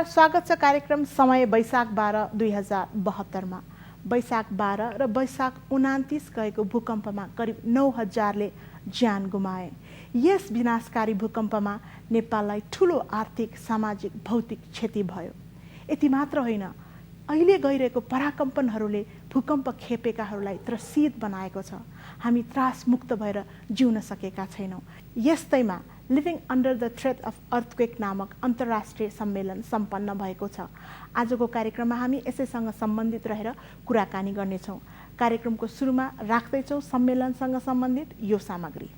नमस्कार, स्वागत छ कार्यक्रम समय वैशाख 12 2072 मा। वैशाख 12 र वैशाख 29 गएको भूकम्पमा करिब 9000ले ज्यान गुमाए। यस विनाशकारी भूकम्पमा नेपाललाई ठूलो आर्थिक, सामाजिक, भौतिक क्षति भयो। यति मात्र होइन, अहिले गइरहेको पराकम्पनहरूले भूकम्प खेपेकाहरूलाई त्रसित बनाएको छ। हामी त्रासमुक्त भएर जिउन सकेका छैनौँ। यस्तैमा living under the threat of earthquake नामक अन्तर्राष्ट्रिय सम्मेलन सम्पन्न भएको छ। आजको कार्यक्रममा हामी यसैसँग सम्बन्धित रहेर कुराकानी गर्नेछौँ। कार्यक्रमको सुरुमा राख्दैछौँ सम्मेलनसँग सम्बन्धित यो सामग्री।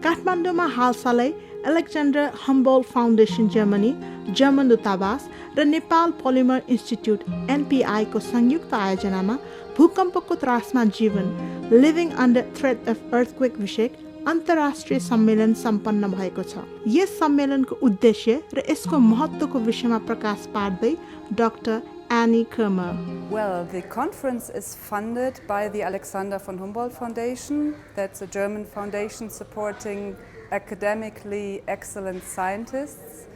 काठमाडौँमा हालसालै Alexander Humboldt foundation Germany, German दूतावास र नेपाल पोलिमर इन्स्टिट्युट NPI को संयुक्त आयोजनामा भूकम्पको त्रासमा जीवन लिभिङ अन्डर थ्रेट अफ अर्थक्वेक विषयक अन्तर्राष्ट्रिय सम्मेलन सम्पन्न भएको छ। यस सम्मेलनको उद्देश्य र यसको महत्त्वको विषयमा प्रकाश पार्दै doctor Annie Kermer. Well, the conference is funded by the Alexander von Humboldt Foundation. That's a German foundation supporting academically excellent scientists.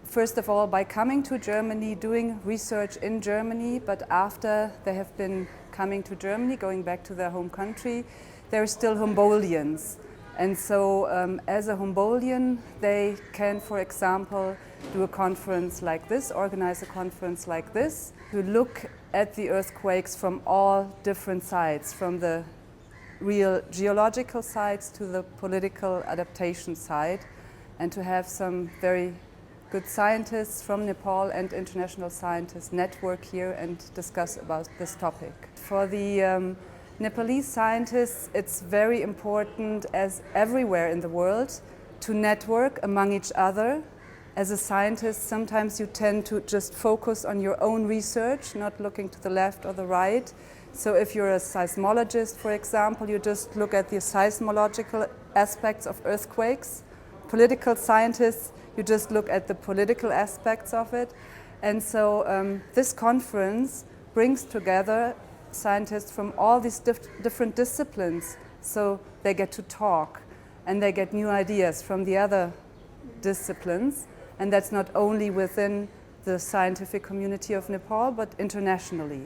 First of all, by coming to Germany, doing research in Germany, but after they have been coming to Germany, going back to their home country, they're still Humboldtians. And so as a Humboldtian, they can, for example, do a conference like this, organize a conference like this, to look at the earthquakes from all different sides, from the real geological sides to the political adaptation side, and to have some very good scientists from Nepal and international scientists network here and discuss about this topic. For the Nepalese scientists, it's very important, as everywhere in the world, to network among each other. As a scientist, sometimes you tend to just focus on your own research, not looking to the left or the right. So if you're a seismologist, for example, you just look at the seismological aspects of earthquakes. Political scientists, you just look at the political aspects of it. And so this conference brings together scientists from all these different disciplines, so they get to talk and they get new ideas from the other disciplines, and that's not only within the scientific community of Nepal but internationally.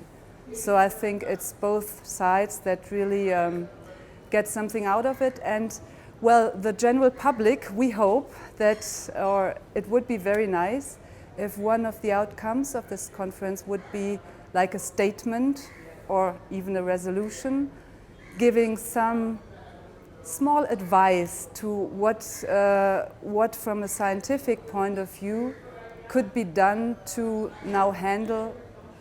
So I think it's both sides that really get something out of it. And well, the general public, we hope that, or it would be very nice if one of the outcomes of this conference would be like a statement or even a resolution, giving some small advice to what from a scientific point of view could be done to now handle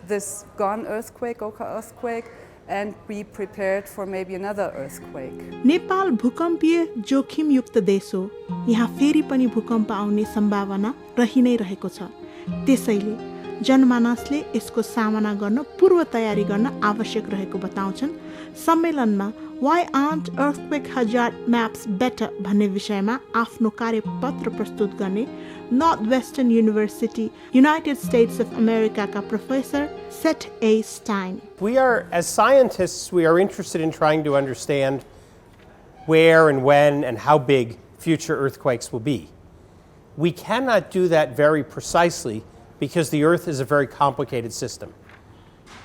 this gone earthquake, Oka earthquake, and be prepared for maybe another earthquake. Nepal भूकम्पीय जोखिमयुक्त देश हो। यहाँ फेरि पनि भूकम्प आउने सम्भावना रहि नै रहेको छ। त्यसैले जनमानसले यसको सामना गर्न पूर्व तयारी गर्न आवश्यक रहेको बताउँछन्। सम्मेलनमा Why aren't earthquake hazard maps better भन्ने विषयमा आफ्नो कार्यपत्र प्रस्तुत गर्ने Northwestern University, United States of America का professor Seth A. Stein. We are, as scientists, we are interested in trying to understand where and when and how big future earthquakes will be. We cannot do that very precisely because the Earth is a very complicated system.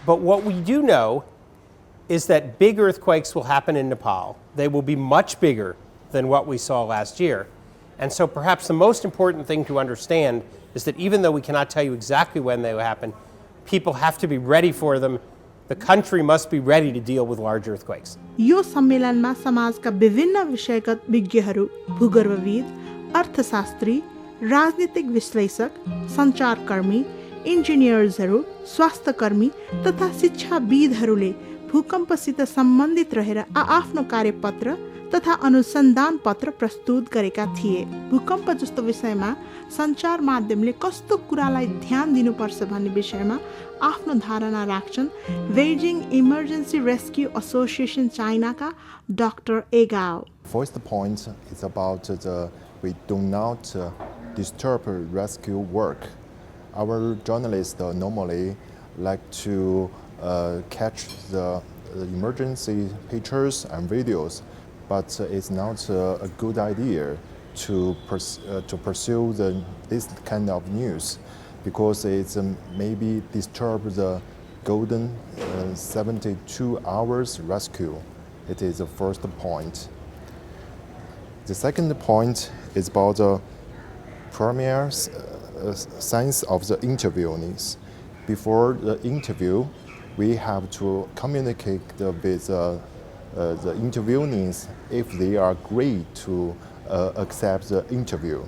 But what we do know is that big earthquakes will happen in Nepal. They will be much bigger than what we saw last year. And so perhaps the most important thing to understand is that even though we cannot tell you exactly when they will happen, people have to be ready for them. The country must be ready to deal with large earthquakes. यो सम्मेलनमा समाजका विभिन्न विषयगत विज्ञहरू, भूगर्भविद, अर्थशास्त्री, राजनीतिक विश्लेषक, सञ्चारकर्मी, इन्जिनियर्सहरू, स्वास्थ्यकर्मी तथा शिक्षाविदहरूले भूकम्पसित सम्बन्धित रहेर आफ्नो कार्यपत्र तथा अनुसन्धान पत्र प्रस्तुत गरेका थिए। भूकम्प जस्तो विषयमा सञ्चार माध्यमले कस्तो कुरालाई ध्यान दिनुपर्छ भन्ने विषयमा आफ्नो धारणा राख्छन् बेजिङ इमर्जेन्सी रेस्क्यू एसोसिएसन चाइनाका डाक्टर एगाओ। First point is about we do not disturb rescue work. Our journalists normally like to catch the emergency pictures and videos, but it's not a good idea to pursue this kind of news, because it's maybe disturb the golden 72 hours rescue. It is the first point. The second point is about the premier science of the interviewees. Before the interview, we have to communicate with the interviewees if they agree to accept the interview.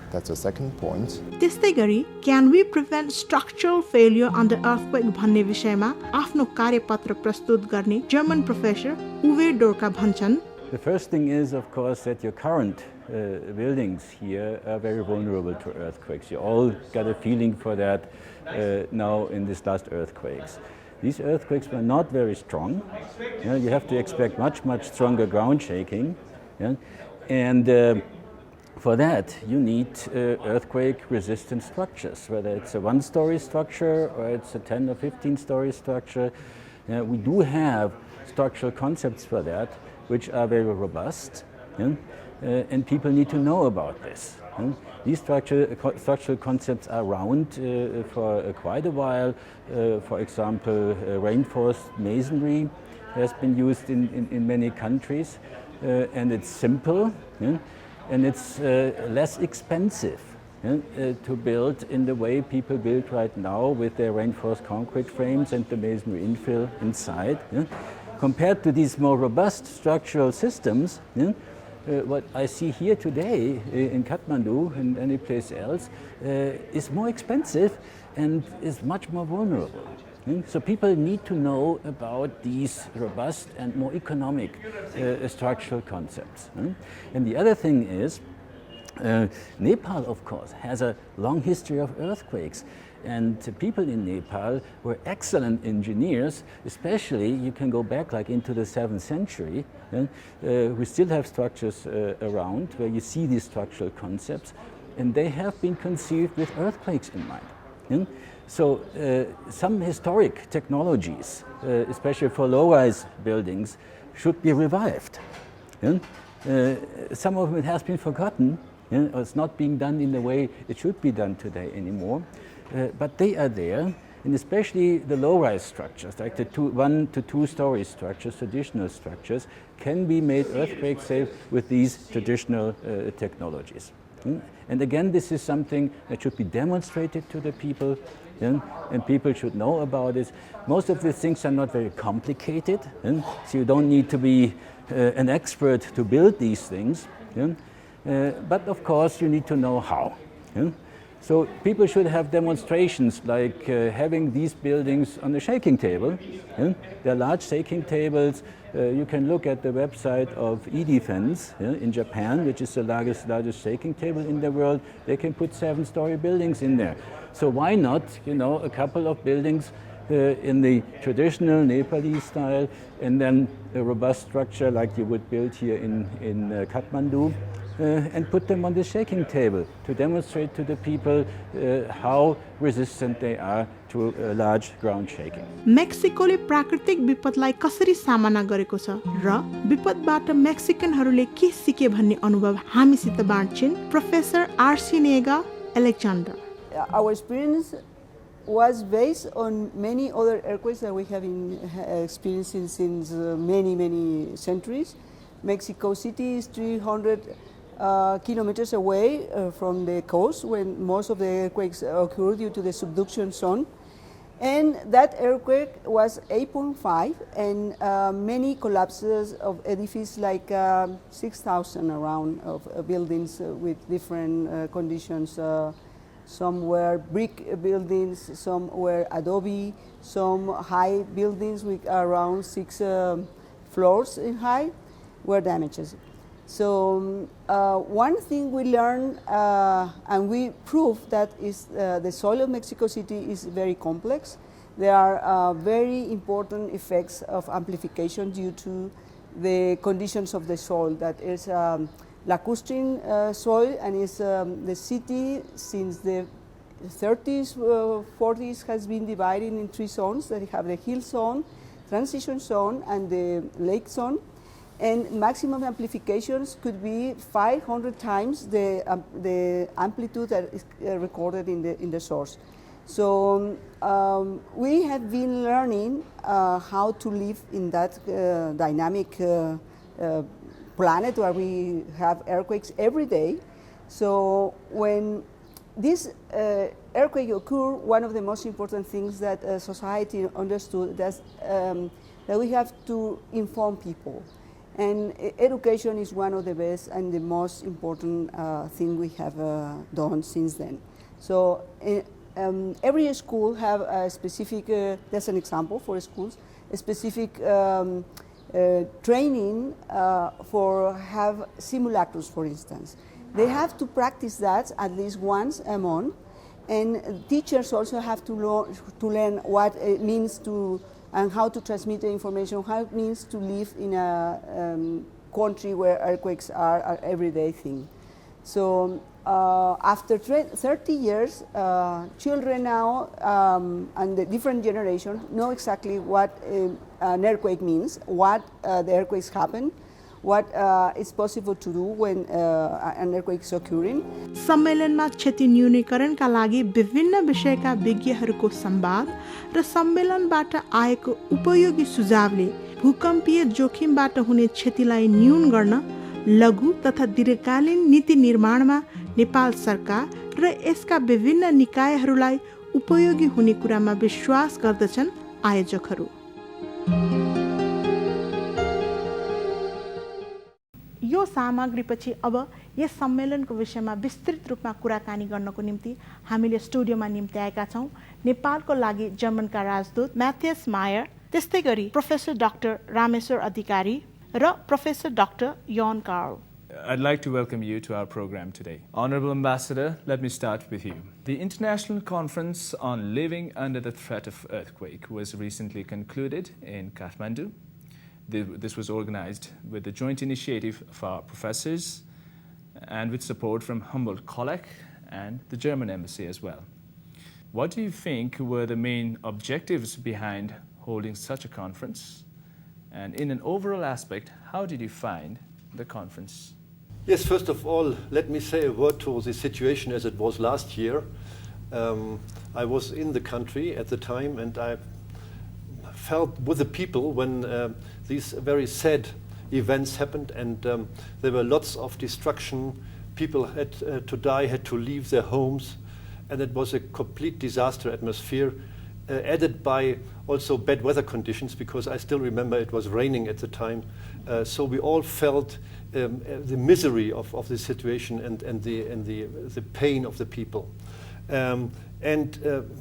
That's the second point. त्यस्तै गरी can we prevent structural failure under earthquake भन्ने विषयमा आफ्नो कार्यपत्र प्रस्तुत गर्ने German professor उवे डोर्का भन्छन्. The first thing is, of course, that your current buildings here are very vulnerable to earthquakes. You all got a feeling for that now in these last earthquakes. These earthquakes were not very strong. You have to expect much stronger ground shaking. And for that, you need earthquake-resistant structures, whether it's a one-story structure or it's a 10 or 15-story structure. We do have structural concepts for that, which are very robust, and people need to know about this. These structural concepts are around for quite a while. For example, reinforced masonry has been used in many countries, and it's simple, and it's less expensive to build in the way people build right now with their reinforced concrete frames and the masonry infill inside. Compared to these more robust structural systems, what I see here today in Kathmandu and any place else is more expensive and is much more vulnerable. So people need to know about these robust and more economic structural concepts. And the other thing is, Nepal, of course, has a long history of earthquakes. And people in Nepal were excellent engineers, especially you can go back like into the 7th century. We still have structures around where you see these structural concepts, and they have been conceived with earthquakes in mind. So some historic technologies, especially for low-rise buildings, should be revived. Some of it has been forgotten, or it's not being done in the way it should be done today anymore. But they are there, and especially the low-rise structures, like the 1 to 2 story structures, traditional structures, can be made earthquake safe with these traditional technologies. And again, this is something that should be demonstrated to the people, and people should know about it. Most of these things are not very complicated, so you don't need to be an expert to build these things. But of course, you need to know how. So people should have demonstrations like having these buildings on a shaking table. There are large shaking tables. You can look at the website of E-Defense in Japan, which is the largest shaking table in the world. They can put 7-story buildings in there. So why not, a couple of buildings in the traditional Nepalese style, and then a robust structure like you would build here in Kathmandu, and put them on the shaking table to demonstrate to the people how resistant they are to large ground shaking. मेक्सिकोले प्राकृतिक विपदलाई कसरी सामना गरेको छ र विपदबाट मेक्सिकनहरूले के सिके भन्ने अनुभव हामीसित बाँड्छिन् professor Arciniega Alexander. Our experience was based on many other earthquakes that we have been experiencing since many centuries. Mexico City is 300 kilometers away from the coast when most of the earthquakes occur due to the subduction zone. And that earthquake was 8.5, and many collapses of edifices, like 6,000 around of buildings with different conditions. Some were brick buildings, some were adobe, some high buildings with around 6 floors in height were damaged. So one thing we learned and we proved that is the soil of Mexico City is very complex. There are very important effects of amplification due to the conditions of the soil. That is lacustrine soil, and is the city since the 30s, 40s has been divided in 3 zones. That you have the hill zone, transition zone, and the lake zone. and maximum amplifications could be 500 times the amplitude that is recorded in the source. So we have been learning how to live in that dynamic planet where we have earthquakes every day. So when this earthquake occurred, one of the most important things that society understood that we have to inform people. And education is one of the best and the most important thing we have done since then. So every school have a specific, that's an example for schools, a specific training for have simulacros, for instance. They have to practice that at least once a month, and teachers also have to learn what it means to and how to transmit the information, how it means to live in a country where earthquakes are an everyday thing. So after 30 years, children now and the different generations know exactly what an earthquake means, what the earthquakes happen, what is possible to do when an earthquake is occurring. सम्मेलनमा क्षति न्यूनीकरणका लागि विभिन्न विषयका विज्ञहरूको संवाद र सम्मेलनबाट आएको उपयोगी सुझावले भूकम्पीय जोखिमबाट हुने क्षतिलाई न्यून गर्न लघु तथा दीर्घकालीन नीति निर्माणमा नेपाल सरकार र यसका विभिन्न निकायहरूलाई उपयोगी हुने कुरामा विश्वास गर्दछन् आयोजकहरू। यो सामग्रीपछि अब यस सम्मेलनको विषयमा विस्तृत रूपमा कुराकानी गर्नको निम्ति हामीले स्टुडियोमा निम्ति आएका छौं नेपालको लागि जर्मनका राजदूत म्याथियस मायर, त्यस्तै गरी प्रोफेसर डाक्टर रामेश्वर अधिकारी र professor doctor Jon Karl. I'd like to welcome you to our program today. Honorable Ambassador, let me start with you. The International Conference on Living Under the Threat of Earthquake was recently concluded in Kathmandu. This was organized with the joint initiative of our professors and with support from Humboldt College and the German Embassy as well. What do you think were the main objectives behind holding such a conference? And in an overall aspect, how did you find the conference? Yes, first of all, let me say a word to the situation as it was last year. I was in the country at the time, and I felt with the people when these very sad events happened, and there were lots of destruction. People had to die, had to leave their homes, and it was a complete disaster atmosphere, added by also bad weather conditions, because I still remember it was raining at the time. So we all felt the misery of the situation and the pain of the people.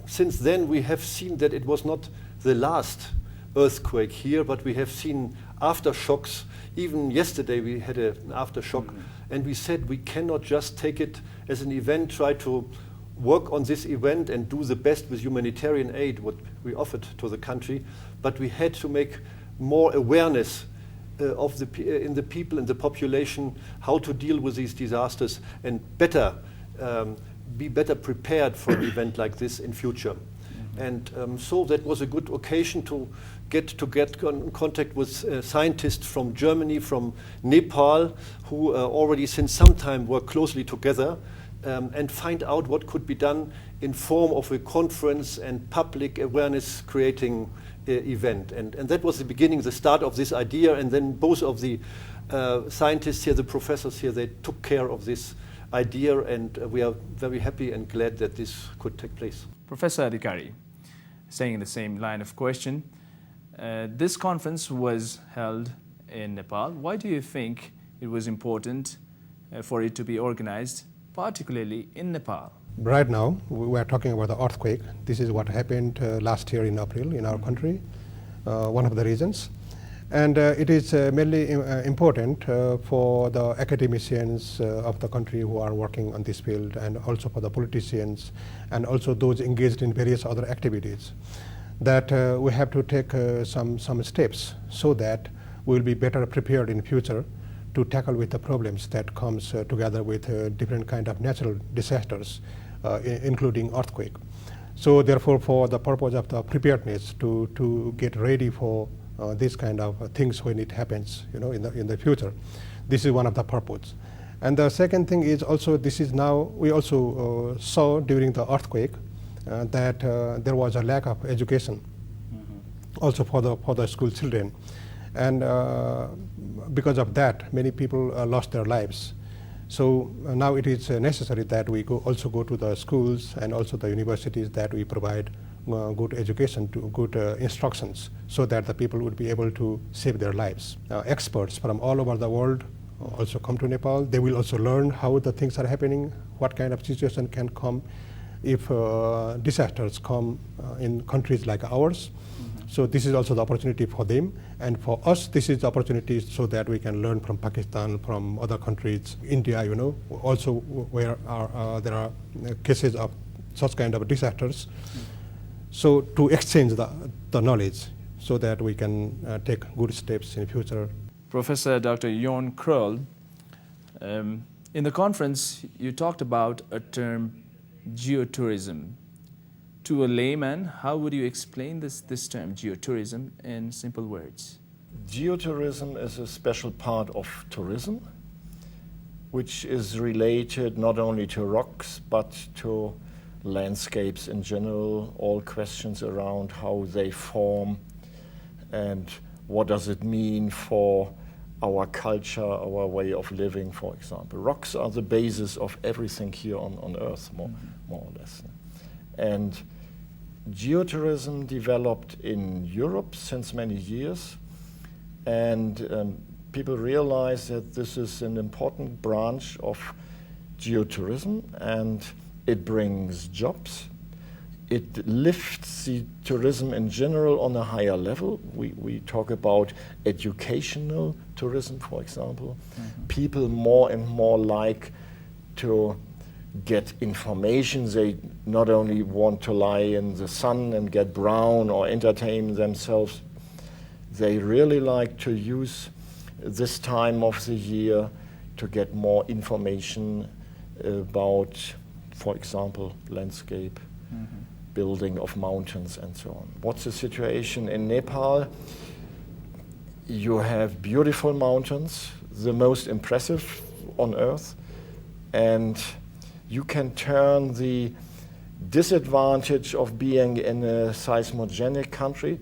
Since then we have seen that it was not the last earthquake here, but we have seen aftershocks. Even yesterday we had an aftershock, and we said we cannot just take it as an event, try to work on this event and do the best with humanitarian aid, what we offered to the country, but we had to make more awareness in the people, in the population, how to deal with these disasters and be better prepared for an event like this in future. And so that was a good occasion to get in contact with scientists from Germany, from Nepal, who already since some time work closely together, and find out what could be done in form of a conference and public awareness creating event. And that was the beginning, the start of this idea, and then both of the scientists here, the professors here, they took care of this idea, and we are very happy and glad that this could take place. Professor Adhikari, staying in the same line of question, this conference was held in Nepal. Why do you think it was important for it to be organized, particularly in Nepal? Right now, we are talking about the earthquake. This is what happened last year in April in our country, one of the reasons. And it is mainly important for the academicians of the country who are working on this field, and also for the politicians, and also those engaged in various other activities, that we have to take some steps so that we will be better prepared in future to tackle with the problems that comes together with different kind of natural disasters, including earthquake. So therefore, for the purpose of the preparedness to get ready for these kind of things when it happens, in the future. This is one of the purpose. And the second thing is also, this is now, we also saw during the earthquake that there was a lack of education also for the school children. And because of that, many people lost their lives. So now it is necessary that we also go to the schools and also the universities, that we provide good education, to good instructions, so that the people would be able to save their lives. Experts from all over the world also come to Nepal. They will also learn how the things are happening, what kind of situation can come if disasters come in countries like ours. So this is also the opportunity for them, and for us this is the opportunity so that we can learn from Pakistan, from other countries, India, also where there are cases of such kind of disasters. So to exchange the knowledge so that we can take good steps in future. Professor Dr. Jon Kröll, in the conference you talked about a term, geotourism. To a layman, how would you explain this term, geotourism, in simple words? Geotourism is a special part of tourism, which is related not only to rocks, but to landscapes in general, all questions around how they form and what does it mean for our culture, our way of living, for example. Rocks are the basis of everything here on Earth, more or less. And geotourism developed in Europe since many years, and people realize that this is an important branch of geotourism, and it brings jobs. It lifts the tourism in general on a higher level. We talk about educational tourism, for example. People more and more like to get information. They not only want to lie in the sun and get brown or entertain themselves, they really like to use this time of the year to get more information about, for example, landscape, building of mountains and so on. What's the situation in Nepal? You have beautiful mountains, the most impressive on Earth, and you can turn the disadvantage of being in a seismogenic country,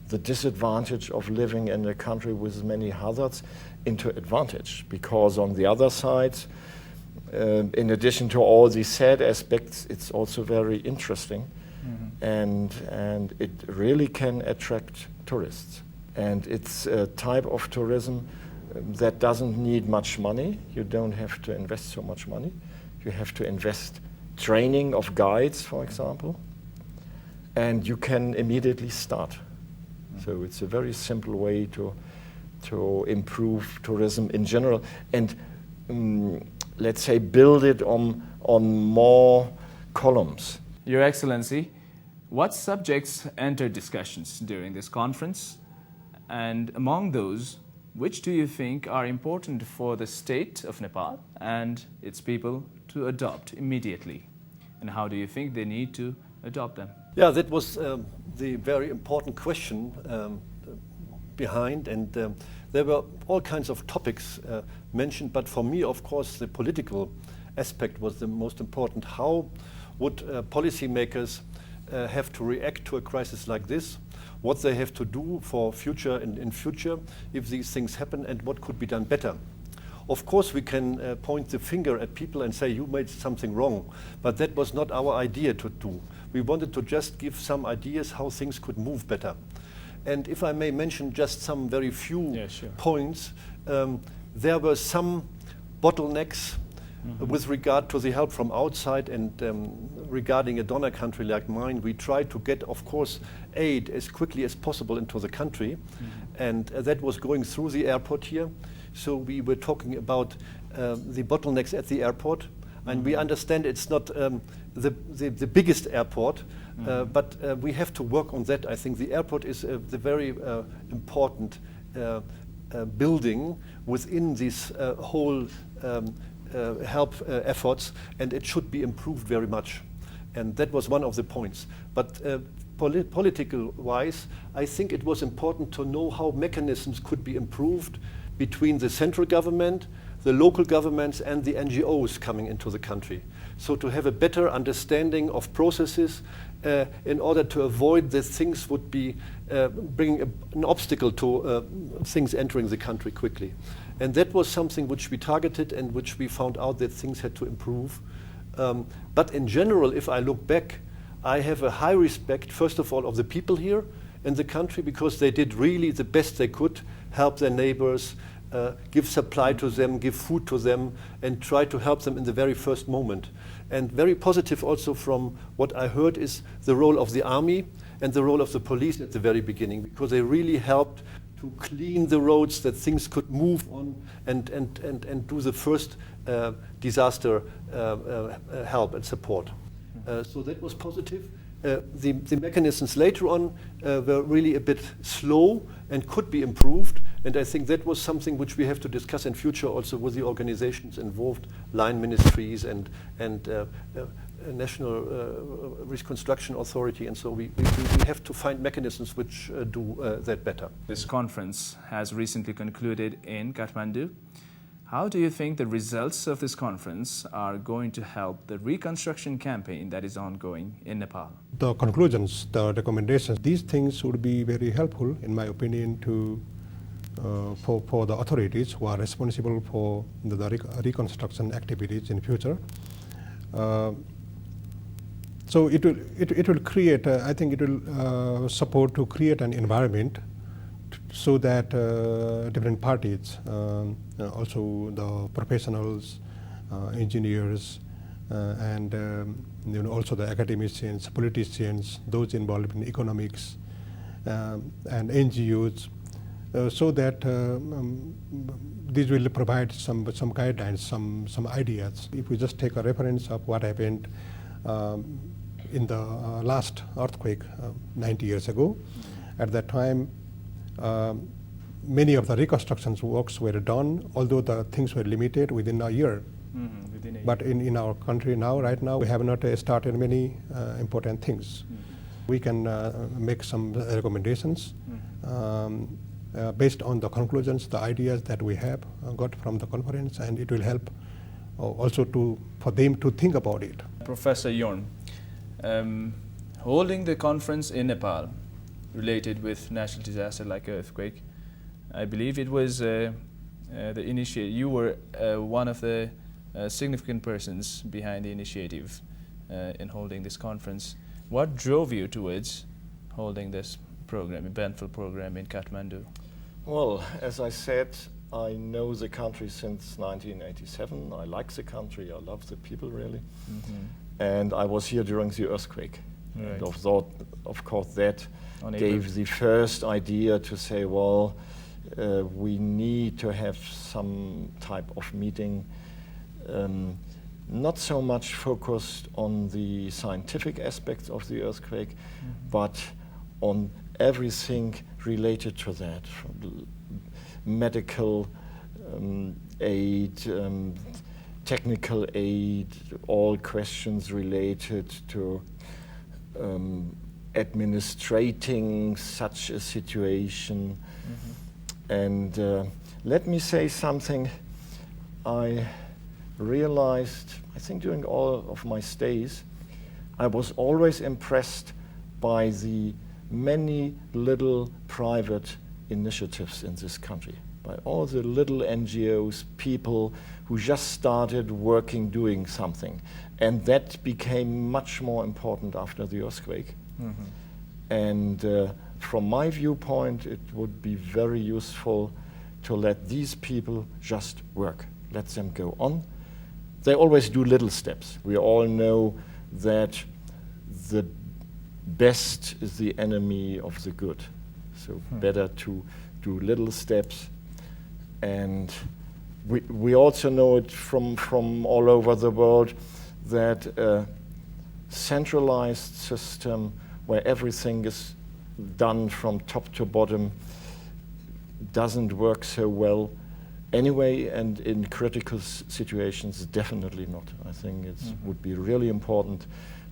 the disadvantage of living in a country with many hazards, into advantage. Because on the other side, in addition to all these sad aspects, it's also very interesting, and it really can attract tourists. And it's a type of tourism that doesn't need much money. You don't have to invest so much money. You have to invest training of guides, for example, and you can immediately start. So it's a very simple way to improve tourism in general, and let's say build it on more columns. Your Excellency, what subjects entered discussions during this conference? And among those, which do you think are important for the state of Nepal and its people to adopt immediately? And how do you think they need to adopt them? Yeah, that was the very important question behind, and there were all kinds of topics mentioned, but for me, of course, the political aspect was the most important. How would policymakers have to react to a crisis like this? What they have to do for future in future if these things happen, and what could be done better. Of course, we can point the finger at people and say, you made something wrong, but that was not our idea to do. We wanted to just give some ideas how things could move better. And if I may mention just some very few points, there were some bottlenecks with regard to the help from outside, and regarding a donor country like mine, we tried to get, of course, aid as quickly as possible into the country, and that was going through the airport here. So we were talking about the bottlenecks at the airport, and we understand it's not the biggest airport, but we have to work on that. I think the airport is the very important building within this whole help efforts, and it should be improved very much. And that was one of the points. But political-wise, I think it was important to know how mechanisms could be improved between the central government, the local governments, and the NGOs coming into the country. So to have a better understanding of processes in order to avoid that things would be bringing an obstacle to things entering the country quickly. And that was something which we targeted and which we found out that things had to improve. But in general, if I look back, I have a high respect, first of all, of the people here in the country, because they did really the best they could, help their neighbors, give supply to them, give food to them, and try to help them in the very first moment. And very positive also from what I heard is the role of the army and the role of the police at the very beginning, because they really helped to clean the roads, that things could move on and do the first disaster help and support. So that was positive. The mechanisms later on were really a bit slow and could be improved. And I think that was something which we have to discuss in future also with the organizations involved, line ministries and National Reconstruction Authority. And so we have to find mechanisms which do that better. This conference has recently concluded in Kathmandu. How do you think the results of this conference are going to help the reconstruction campaign that is ongoing in Nepal? The conclusions, the recommendations, these things would be very helpful, in my opinion, to for the authorities who are responsible for the reconstruction activities in future. So it will create, I think it will support to create an environment so that different parties, also the professionals, engineers, and also the academicians, politicians, those involved in economics, and NGOs, so that these will provide some guidelines, some ideas. If we just take a reference of what happened in the last earthquake 90 years ago, at that time, many of the reconstruction works were done, although the things were limited within a year. But in our country now, right now, we have not started many important things. We can make some recommendations based on the conclusions, the ideas that we have got from the conference, and it will help also for them to think about it. Professor Yorn, holding the conference in Nepal related with natural disaster like earthquake, I believe it was the initiative. You were one of the significant persons behind the initiative in holding this conference. What drove you towards holding this program, eventful program in Kathmandu? Well, as I said, I know the country since 1987. I like the country. I love the people, really. And I was here during the earthquake. Right. And of course, that gave the first idea to say, well, we need to have some type of meeting, not so much focused on the scientific aspects of the earthquake, but on everything related to that, from medical aid, technical aid, all questions related to administrating such a situation. And let me say something I realized, I think during all of my stays, I was always impressed by the many little private initiatives in this country, by all the little NGOs, people who just started working, doing something. And that became much more important after the earthquake. And from my viewpoint, it would be very useful to let these people just work, let them go on. They always do little steps. We all know that the best is the enemy of the good. So better to do little steps. And we also know it from all over the world that a centralized system where everything is done from top to bottom doesn't work so well anyway, and in critical situations, definitely not. I think it would be really important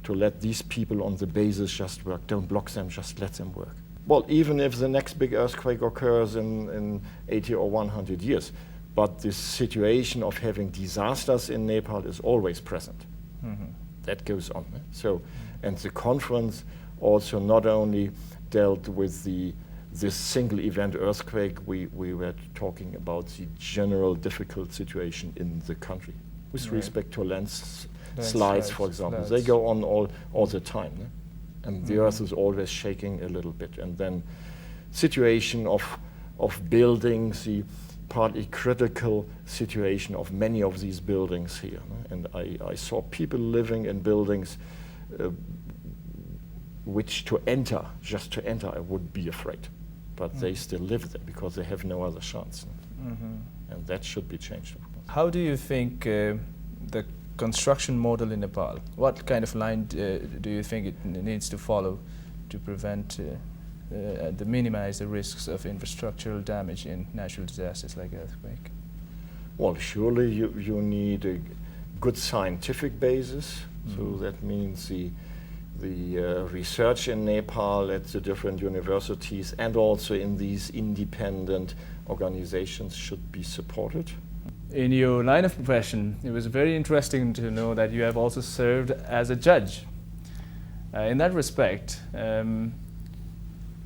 to let these people on the bases just work. Don't block them, just let them work. Well, even if the next big earthquake occurs in 80 or 100 years, but this situation of having disasters in Nepal is always present. That goes on. So, and the conference also not only dealt with this single event earthquake, we were talking about the general difficult situation in the country with respect to landslides, for example. They go on all the time. And the earth is always shaking a little bit. And then situation of buildings, the partly critical situation of many of these buildings here. And I saw people living in buildings which just to enter, I would be afraid. But they still live there because they have no other chance. And that should be changed, of course. How do you think the construction model in Nepal, what kind of line do you think it needs to follow to prevent to minimize the risks of infrastructural damage in natural disasters like earthquake? Well, surely you need a good scientific basis. So that means the research in Nepal at the different universities and also in these independent organizations should be supported. In your line of profession, it was very interesting to know that you have also served as a judge. In that respect,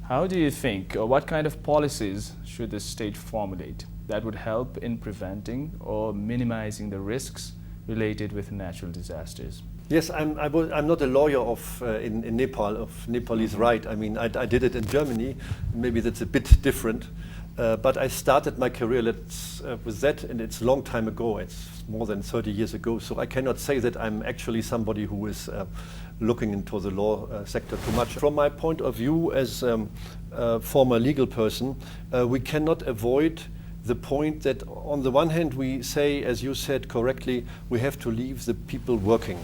how do you think, or what kind of policies should the state formulate that would help in preventing or minimizing the risks related with natural disasters? Yes, I'm not a lawyer in Nepal, of Nepalese right. I mean, I did it in Germany. Maybe that's a bit different. But I started my career with that, and it's a long time ago. It's more than 30 years ago. So I cannot say that I'm actually somebody who is looking into the law sector too much. From my point of view as a former legal person, we cannot avoid the point that on the one hand we say, as you said correctly, we have to leave the people working.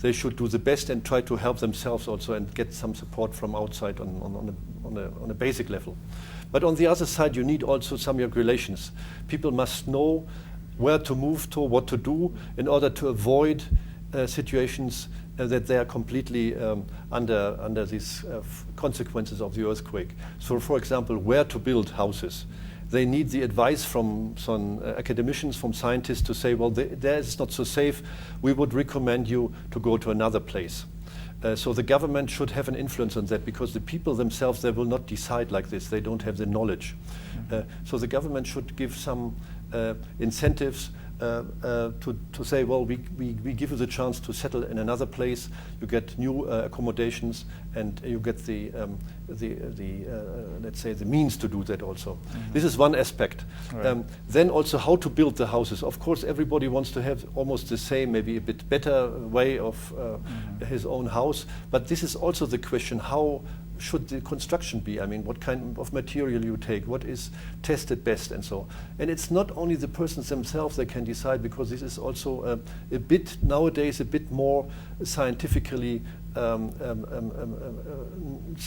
They should do the best and try to help themselves also and get some support from outside on a basic level. But on the other side, you need also some regulations. People must know where to move to, what to do, in order to avoid situations that they are completely under these consequences of the earthquake. So, for example, where to build houses. They need the advice from some academicians, from scientists to say, well, there is not so safe. We would recommend you to go to another place. So the government should have an influence on that, because the people themselves, they will not decide like this. They don't have the knowledge. So the government should give some incentives to say, well, we give you the chance to settle in another place. You get new accommodations, and you get the let's say the means to do that also. This is one aspect. Right. Then also how to build the houses. Of course, everybody wants to have almost the same, maybe a bit better way of his own house. But this is also the question: how should the construction be? I mean, what kind of material you take, what is tested best, and so. And it's not only the persons themselves that can decide, because this is also a bit nowadays a bit more scientifically.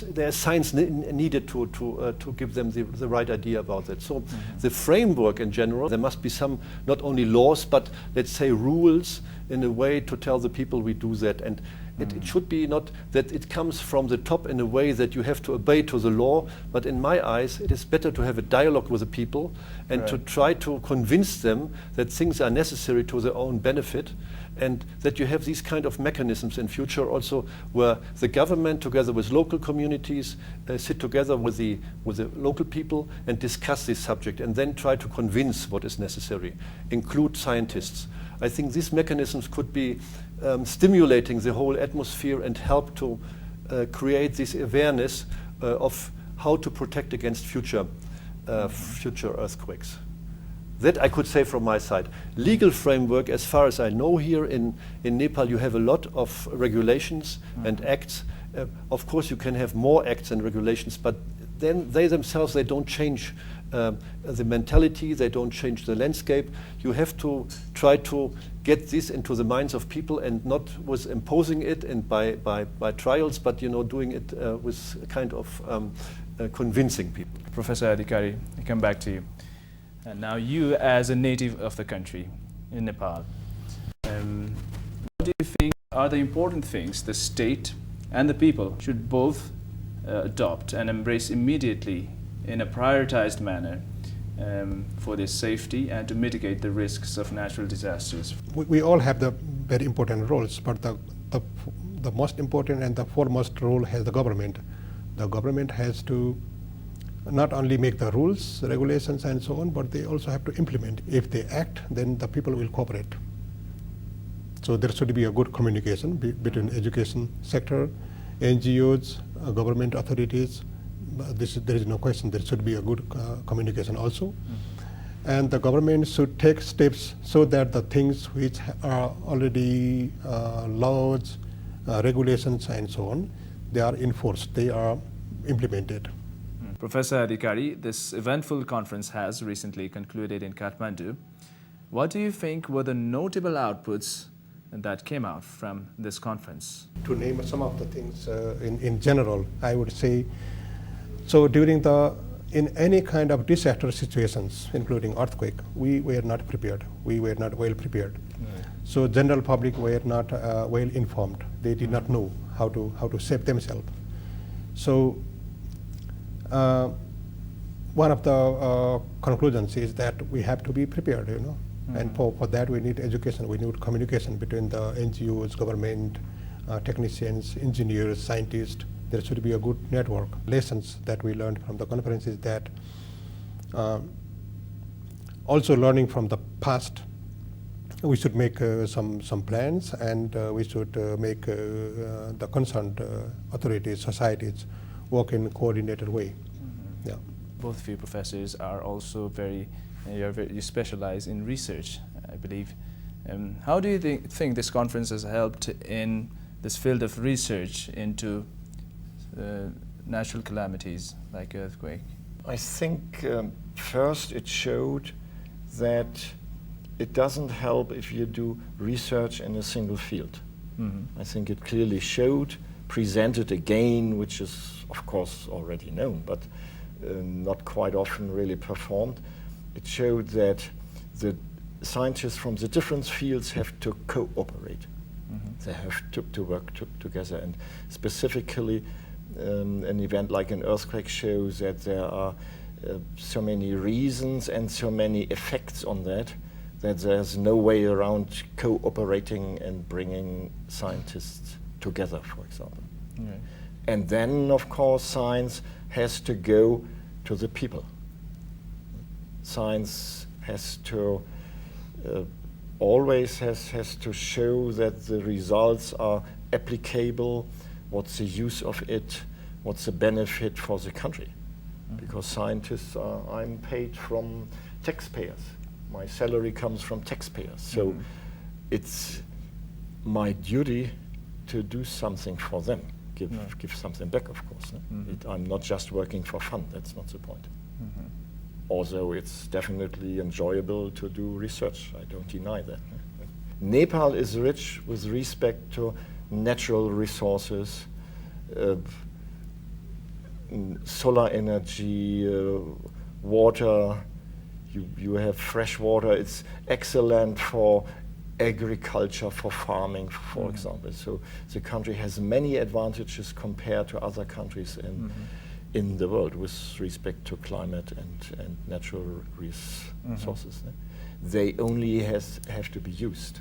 There's science needed to give them the right idea about that. So the framework in general, there must be some not only laws, but let's say rules in a way to tell the people we do that. And it should be not that it comes from the top in a way that you have to obey to the law, but in my eyes it is better to have a dialogue with the people and to try to convince them that things are necessary to their own benefit, and that you have these kind of mechanisms in future also, where the government together with local communities sit together with the local people and discuss this subject, and then try to convince what is necessary, include scientists. I think these mechanisms could be stimulating the whole atmosphere and help to create this awareness of how to protect against future earthquakes. That I could say from my side. Legal framework, as far as I know, here in Nepal you have a lot of regulations and acts. Of course you can have more acts and regulations, but then they themselves, they don't change the mentality, they don't change the landscape. You have to try to get this into the minds of people, and not with imposing it and by trials, but doing it with a kind of convincing people. Professor Adhikari, I come back to you. And now you, as a native of the country in Nepal, what do you think Are the important things the state and the people should both adopt and embrace immediately in a prioritized manner for their safety and to mitigate the risks of natural disasters? We all have the very important roles, but the most important and the foremost role has the government. The government has to not only make the rules, regulations and so on, but they also have to implement. If they act, then the people will cooperate. So there should be a good communication between education sector, NGOs, government authorities. There is no question, there should be a good communication also. And the government should take steps so that the things which are already laws, regulations and so on, they are enforced, they are implemented. Professor Adhikari, this eventful conference has recently concluded in Kathmandu. What do you think were the notable outputs that came out from this conference? To name some of the things in general, I would say, so in any kind of disaster situations, including earthquake, we were not prepared. We were not well prepared. So general public were not well informed. They did not know how to save themselves. So one of the conclusions is that we have to be prepared, and for that we need education, we need communication between the NGOs, government, technicians, engineers, scientists. There should be a good network. Lessons that we learned from the conference is that also learning from the past, we should make some plans, and we should make the concerned authorities, societies work in a coordinated way. Yeah. Both of you professors are also you specialize in research, I believe. How do you think this conference has helped in this field of research into natural calamities like earthquake? I think first it showed that it doesn't help if you do research in a single field. I think it clearly showed, presented again, which is of course already known, but not quite often really performed. It showed that the scientists from the different fields have to cooperate. They have to work together, and specifically an event like an earthquake shows that there are so many reasons and so many effects on that there's no way around cooperating and bringing scientists together, for example. And then, of course, science has to go to the people. Science has to always has to show that the results are applicable, what's the use of it, what's the benefit for the country. Because scientists I'm paid from taxpayers. My salary comes from taxpayers. So it's my duty to do something for them, give something back, of course. I'm not just working for fun, that's not the point. Although it's definitely enjoyable to do research, I don't deny that. Nepal is rich with respect to natural resources, solar energy, water. You have fresh water. It's excellent for agriculture, for farming, for example. So the country has many advantages compared to other countries in the world with respect to climate and natural resources. They only have to be used.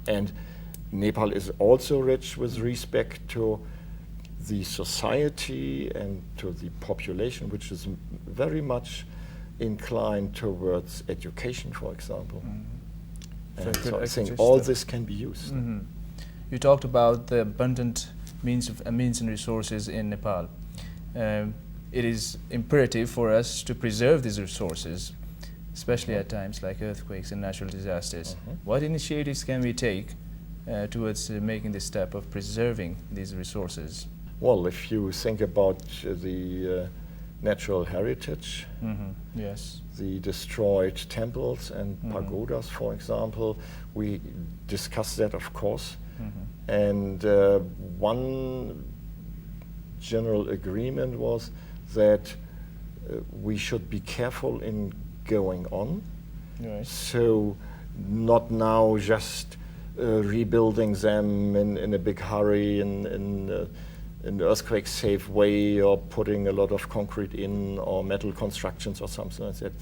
And Nepal is also rich with respect to the society and to the population, which is very much inclined towards education, for example. And so I think all this can be used. You talked about the abundant means and resources in Nepal. It is imperative for us to preserve these resources, especially at times like earthquakes and natural disasters. What initiatives can we take towards making the step of preserving these resources? Well, if you think about the natural heritage, yes, the destroyed temples and pagodas, for example, we discussed that, of course. And one general agreement was that we should be careful in going on. So not now just rebuilding them in a big hurry in an earthquake-safe way, or putting a lot of concrete in, or metal constructions or something like that.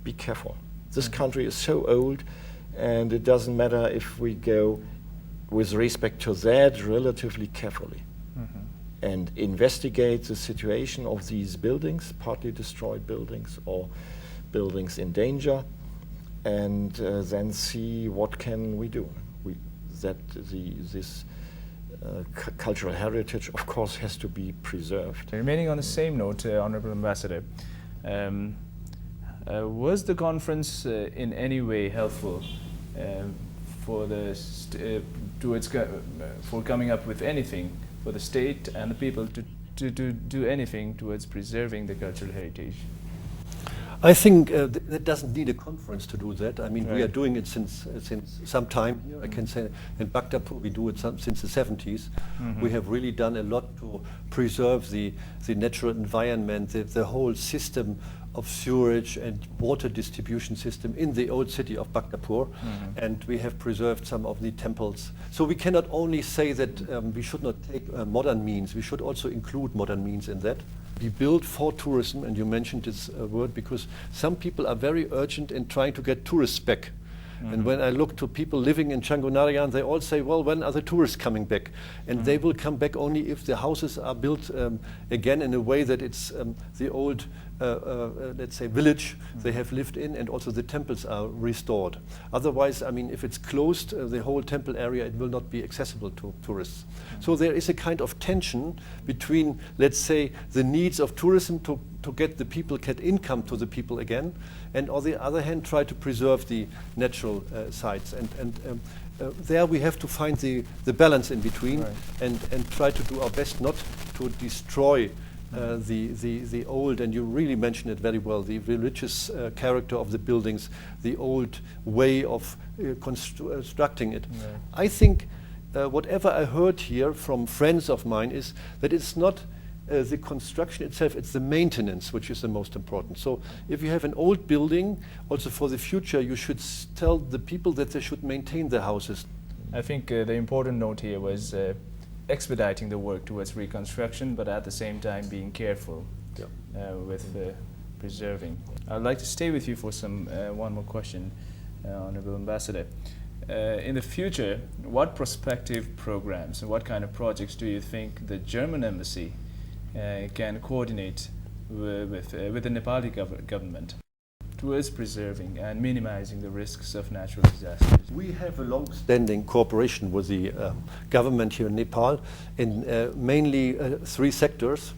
Be careful. This country is so old, and it doesn't matter if we go with respect to that relatively carefully and investigate the situation of these buildings, partly destroyed buildings or buildings in danger, and then see what can we do. This cultural heritage, of course, has to be preserved. Remaining on the same note, Honorable Ambassador, was the conference in any way helpful for for coming up with anything for the state and the people to do anything towards preserving the cultural heritage? I think that doesn't need a conference to do that. I mean, we Right. are doing it since some time. I can say in Bhaktapur we do it since the 70s. We have really done a lot to preserve the natural environment, the whole system of sewerage and water distribution system in the old city of Bhaktapur, and we have preserved some of the temples. So we cannot only say that we should not take modern means, we should also include modern means in that. We build for tourism, and you mentioned this word, because some people are very urgent in trying to get tourists back. And when I look to people living in Changunarian, they all say, well, when are the tourists coming back? And they will come back only if the houses are built again in a way that it's the old, let's say, village they have lived in, and also the temples are restored. Otherwise, I mean, if it's closed, the whole temple area, it will not be accessible to tourists. So there is a kind of tension between, let's say, the needs of tourism to get the people, get income to the people again, and on the other hand, try to preserve the natural sites. And there we have to find the balance in between, and try to do our best not to destroy the old, and you really mentioned it very well, the religious character of the buildings, the old way of constructing it. I think whatever I heard here from friends of mine is that it's not the construction itself, it's the maintenance which is the most important. So if you have an old building, also for the future, you should tell the people that they should maintain their houses. I think the important note here was expediting the work towards reconstruction, but at the same time being careful with preserving. I'd like to stay with you for one more question, Honorable Ambassador. In the future, what prospective programs and what kind of projects do you think the German embassy can coordinate with the Nepali government towards preserving and minimizing the risks of natural disasters? We have a long-standing cooperation with the government here in Nepal in mainly 3 sectors,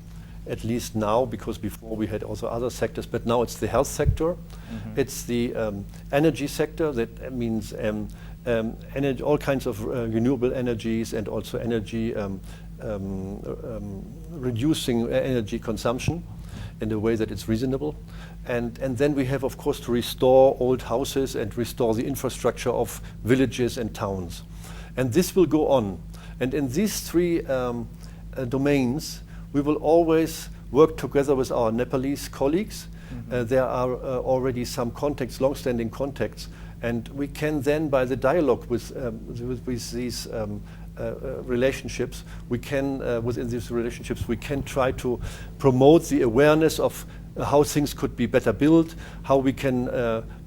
at least now, because before we had also other sectors, but now it's the health sector, it's the energy sector, that means energy, all kinds of renewable energies, and also energy reducing energy consumption in a way that it's reasonable. And then we have, of course, to restore old houses and restore the infrastructure of villages and towns. And this will go on. And in these 3 domains, we will always work together with our Nepalese colleagues. There are already some contacts, long-standing contacts, and we can then, by the dialogue with these relationships, we can, within these relationships, we can try to promote the awareness of how things could be better built, how we can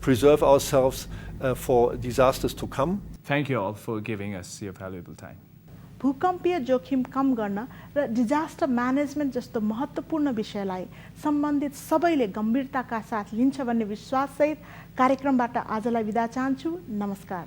preserve ourselves for disasters to come. Thank you all for giving us your valuable time. भूकम्पीय जोखिम कम गर्न र disaster management जस्तो महत्त्वपूर्ण विषयलाई सम्बन्धित सबैले गम्भीरताका साथ लिन्छ भन्ने विश्वाससहित कार्यक्रमबाट आजलाई बिदा चाहन्छु। नमस्कार।